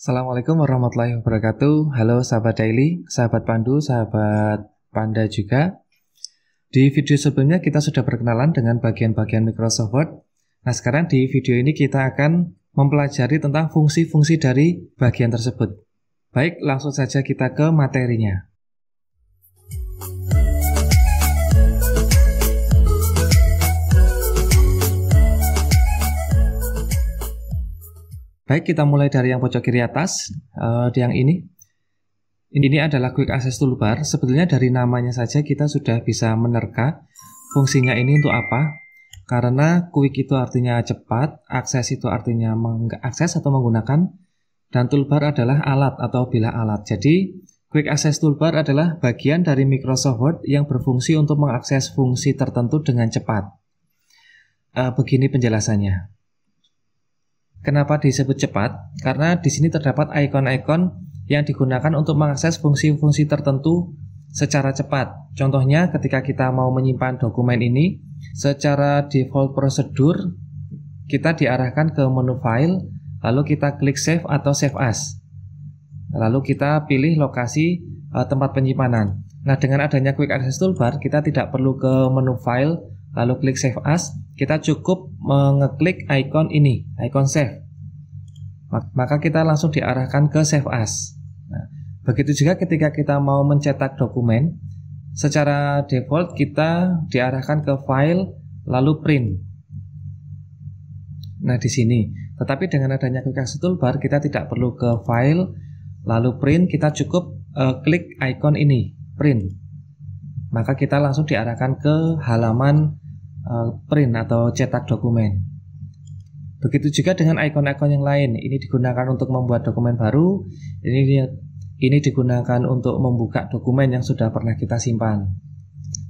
Assalamualaikum warahmatullahi wabarakatuh. Halo sahabat Daily, sahabat Pandu, sahabat Panda juga. Di video sebelumnya kita sudah berkenalan dengan bagian-bagian Microsoft Word. Nah, sekarang di video ini kita akan mempelajari tentang fungsi-fungsi dari bagian tersebut. Baik, langsung saja kita ke materinya. Baik, kita mulai dari yang pojok kiri atas, yang ini. Ini adalah Quick Access Toolbar. Sebetulnya dari namanya saja kita sudah bisa menerka fungsinya ini untuk apa. Karena Quick itu artinya cepat, akses itu artinya mengakses atau menggunakan, dan toolbar adalah alat atau bilah alat. Jadi, Quick Access Toolbar adalah bagian dari Microsoft Word yang berfungsi untuk mengakses fungsi tertentu dengan cepat. Begini penjelasannya. Kenapa disebut cepat? Karena di sini terdapat ikon-ikon yang digunakan untuk mengakses fungsi-fungsi tertentu secara cepat. Contohnya ketika kita mau menyimpan dokumen ini, secara default prosedur kita diarahkan ke menu file, lalu kita klik save atau save as. Lalu kita pilih lokasi tempat penyimpanan. Nah, dengan adanya Quick Access Toolbar, kita tidak perlu ke menu file lalu klik save as, kita cukup mengeklik ikon ini, ikon save. Maka kita langsung diarahkan ke save as. Nah, begitu juga ketika kita mau mencetak dokumen, secara default kita diarahkan ke file lalu print. Nah, di sini. Tetapi dengan adanya Quick Access Toolbar, kita tidak perlu ke file lalu print, kita cukup klik ikon ini, print. Maka kita langsung diarahkan ke halaman print atau cetak dokumen. Begitu juga dengan ikon-ikon yang lain. Ini digunakan untuk membuat dokumen baru. Ini digunakan untuk membuka dokumen yang sudah pernah kita simpan.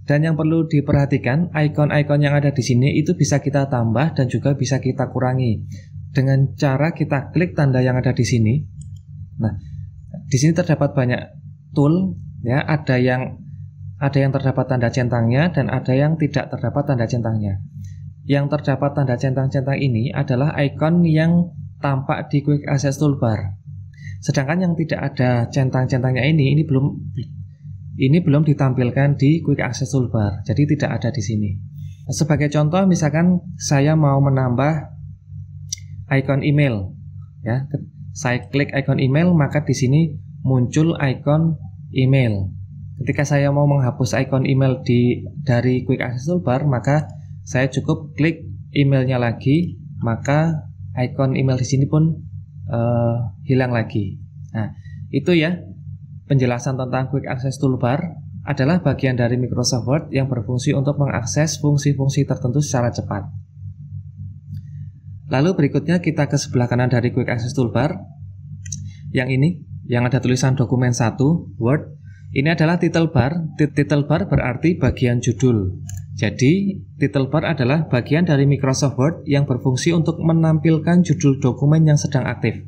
Dan yang perlu diperhatikan, ikon-ikon yang ada di sini itu bisa kita tambah dan juga bisa kita kurangi dengan cara kita klik tanda yang ada di sini. Nah, di sini terdapat banyak tool, ya. Ada yang terdapat tanda centangnya dan ada yang tidak terdapat tanda centangnya. Yang terdapat tanda centang-centang ini adalah ikon yang tampak di Quick Access Toolbar. Sedangkan yang tidak ada centang-centangnya ini belum ditampilkan di Quick Access Toolbar. Jadi tidak ada di sini. Sebagai contoh, misalkan saya mau menambah ikon email, ya. Saya klik ikon email, maka di sini muncul ikon email. Ketika saya mau menghapus ikon email dari Quick Access Toolbar, maka saya cukup klik emailnya lagi, maka ikon email di sini pun hilang lagi. Nah, itu ya penjelasan tentang Quick Access Toolbar adalah bagian dari Microsoft Word yang berfungsi untuk mengakses fungsi-fungsi tertentu secara cepat. Lalu berikutnya kita ke sebelah kanan dari Quick Access Toolbar. Yang ini, yang ada tulisan dokumen 1, Word. Ini adalah title bar. Title bar berarti bagian judul. Jadi, title bar adalah bagian dari Microsoft Word yang berfungsi untuk menampilkan judul dokumen yang sedang aktif.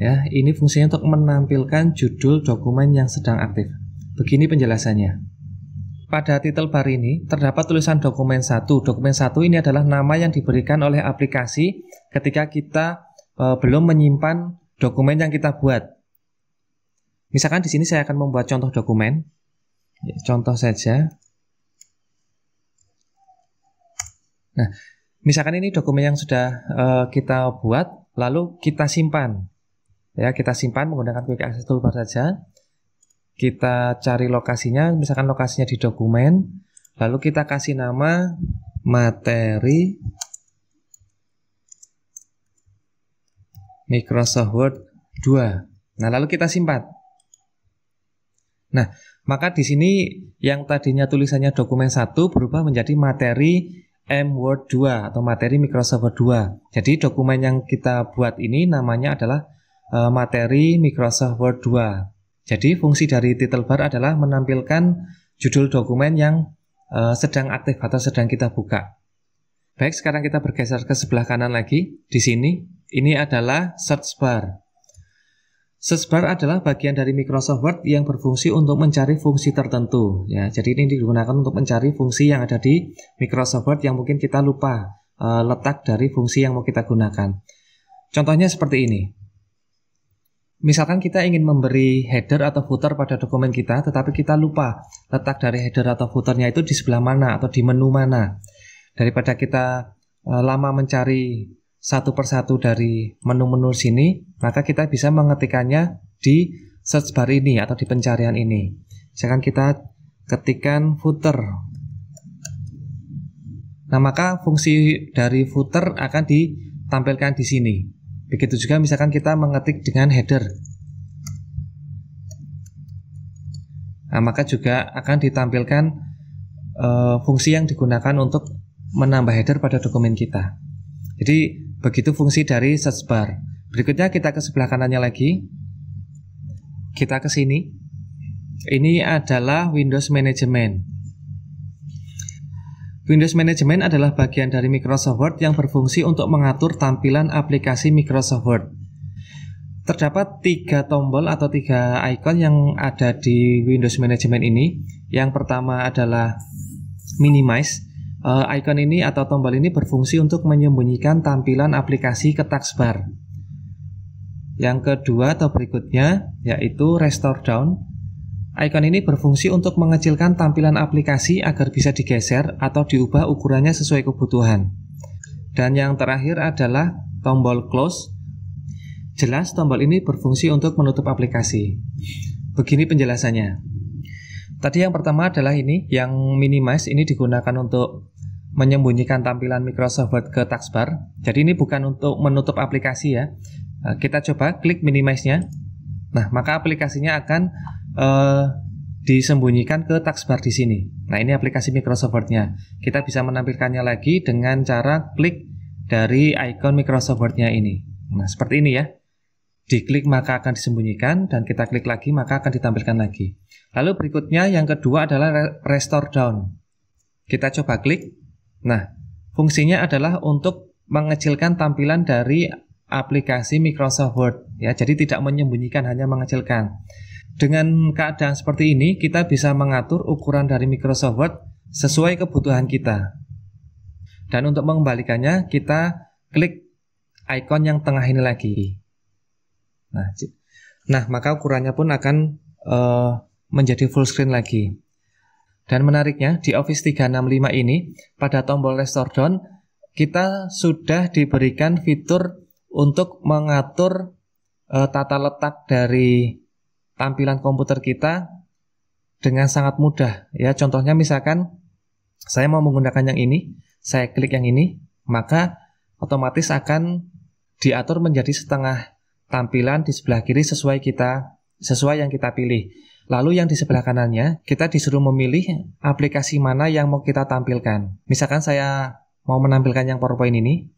Ya, ini fungsinya untuk menampilkan judul dokumen yang sedang aktif. Begini penjelasannya. Pada title bar ini terdapat tulisan dokumen 1. Dokumen 1 ini adalah nama yang diberikan oleh aplikasi ketika kita belum menyimpan dokumen yang kita buat. Misalkan di sini saya akan membuat contoh dokumen. Contoh saja. Nah, misalkan ini dokumen yang sudah kita buat, lalu kita simpan. Ya, kita simpan menggunakan Quick Access Toolbar saja. Kita cari lokasinya, misalkan lokasinya di dokumen, lalu kita kasih nama materi Microsoft Word 2. Nah, lalu kita simpan. Nah, maka di sini yang tadinya tulisannya dokumen 1 berubah menjadi materi M-Word 2 atau materi Microsoft Word 2. Jadi dokumen yang kita buat ini namanya adalah materi Microsoft Word 2. Jadi fungsi dari title bar adalah menampilkan judul dokumen yang sedang aktif atau sedang kita buka. Baik, sekarang kita bergeser ke sebelah kanan lagi. Di sini, ini adalah search bar. Search bar adalah bagian dari Microsoft Word yang berfungsi untuk mencari fungsi tertentu. Ya, jadi ini digunakan untuk mencari fungsi yang ada di Microsoft Word yang mungkin kita lupa letak dari fungsi yang mau kita gunakan. Contohnya seperti ini. Misalkan kita ingin memberi header atau footer pada dokumen kita, tetapi kita lupa letak dari header atau footernya itu di sebelah mana atau di menu mana. Daripada kita lama mencari satu persatu dari menu-menu sini, maka kita bisa mengetikkannya di search bar ini atau di pencarian ini. Misalkan kita ketikkan footer. Nah, maka fungsi dari footer akan ditampilkan di sini. Begitu juga misalkan kita mengetik dengan header. Nah, maka juga akan ditampilkan fungsi yang digunakan untuk menambah header pada dokumen kita. Jadi begitu fungsi dari search bar. Berikutnya kita ke sebelah kanannya lagi. Kita ke sini. Ini adalah Windows Management. Windows Management adalah bagian dari Microsoft Word yang berfungsi untuk mengatur tampilan aplikasi Microsoft Word. Terdapat 3 tombol atau 3 icon yang ada di Windows Management ini. Yang pertama adalah Minimize. Icon ini atau tombol ini berfungsi untuk menyembunyikan tampilan aplikasi ke taskbar. Yang kedua atau berikutnya yaitu Restore Down. Icon ini berfungsi untuk mengecilkan tampilan aplikasi agar bisa digeser atau diubah ukurannya sesuai kebutuhan. Dan yang terakhir adalah tombol Close. Jelas tombol ini berfungsi untuk menutup aplikasi. Begini penjelasannya. Tadi yang pertama adalah ini, yang Minimize ini digunakan untuk menyembunyikan tampilan Microsoft Word ke taskbar. Jadi ini bukan untuk menutup aplikasi ya. Kita coba klik Minimize-nya. Nah, maka aplikasinya akan disembunyikan ke taskbar di sini. Nah, ini aplikasi Microsoft Word-nya. Kita bisa menampilkannya lagi dengan cara klik dari icon Microsoft Word-nya ini. Nah, seperti ini ya. Diklik maka akan disembunyikan, dan kita klik lagi maka akan ditampilkan lagi. Lalu berikutnya yang kedua adalah Restore Down. Kita coba klik. Nah, fungsinya adalah untuk mengecilkan tampilan dari aplikasi Microsoft Word ya. Jadi tidak menyembunyikan, hanya mengecilkan. Dengan keadaan seperti ini, kita bisa mengatur ukuran dari Microsoft Word sesuai kebutuhan kita. Dan untuk mengembalikannya, kita klik icon yang tengah ini lagi. Nah, maka ukurannya pun akan menjadi full screen lagi. Dan menariknya, di Office 365 ini, pada tombol Restore Down, kita sudah diberikan fitur untuk mengatur tata letak dari tampilan komputer kita dengan sangat mudah ya. Contohnya misalkan saya mau menggunakan yang ini, saya klik yang ini, maka otomatis akan diatur menjadi setengah tampilan di sebelah kiri sesuai yang kita pilih. Lalu yang di sebelah kanannya kita disuruh memilih aplikasi mana yang mau kita tampilkan. Misalkan saya mau menampilkan yang PowerPoint ini.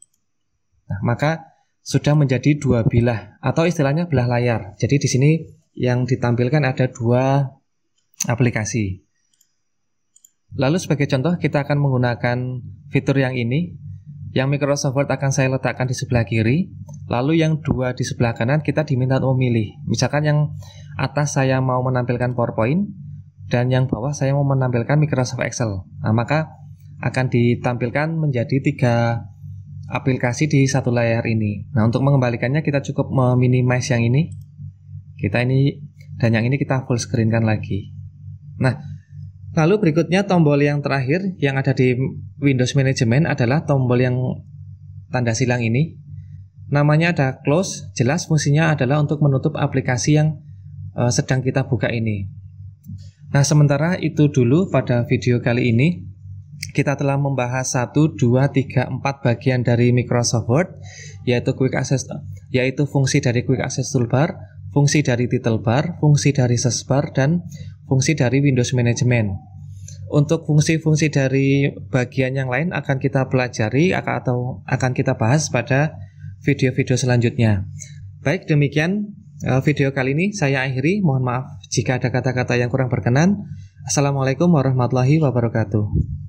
Nah, maka sudah menjadi 2 bilah atau istilahnya belah layar. Jadi di sini yang ditampilkan ada 2 aplikasi. Lalu sebagai contoh kita akan menggunakan fitur yang ini. Yang Microsoft Word akan saya letakkan di sebelah kiri. Lalu yang 2 di sebelah kanan kita diminta untuk memilih. Misalkan yang atas saya mau menampilkan PowerPoint, dan yang bawah saya mau menampilkan Microsoft Excel. Nah, maka akan ditampilkan menjadi 3 aplikasi di satu layar ini. Nah, untuk mengembalikannya kita cukup meminimize yang ini. Dan yang ini kita full screen kan lagi. Nah, lalu berikutnya tombol yang terakhir yang ada di Windows Management adalah tombol yang tanda silang ini. Namanya ada Close. Jelas fungsinya adalah untuk menutup aplikasi yang sedang kita buka ini. Nah, sementara itu dulu pada video kali ini. Kita telah membahas 1, 2, 3, 4 bagian dari Microsoft Word, yaitu fungsi dari Quick Access Toolbar, fungsi dari title bar, fungsi dari search bar, dan fungsi dari Windows Management. Untuk fungsi-fungsi dari bagian yang lain akan kita pelajari atau akan kita bahas pada video-video selanjutnya. Baik, demikian video kali ini saya akhiri. Mohon maaf jika ada kata-kata yang kurang berkenan. Assalamualaikum warahmatullahi wabarakatuh.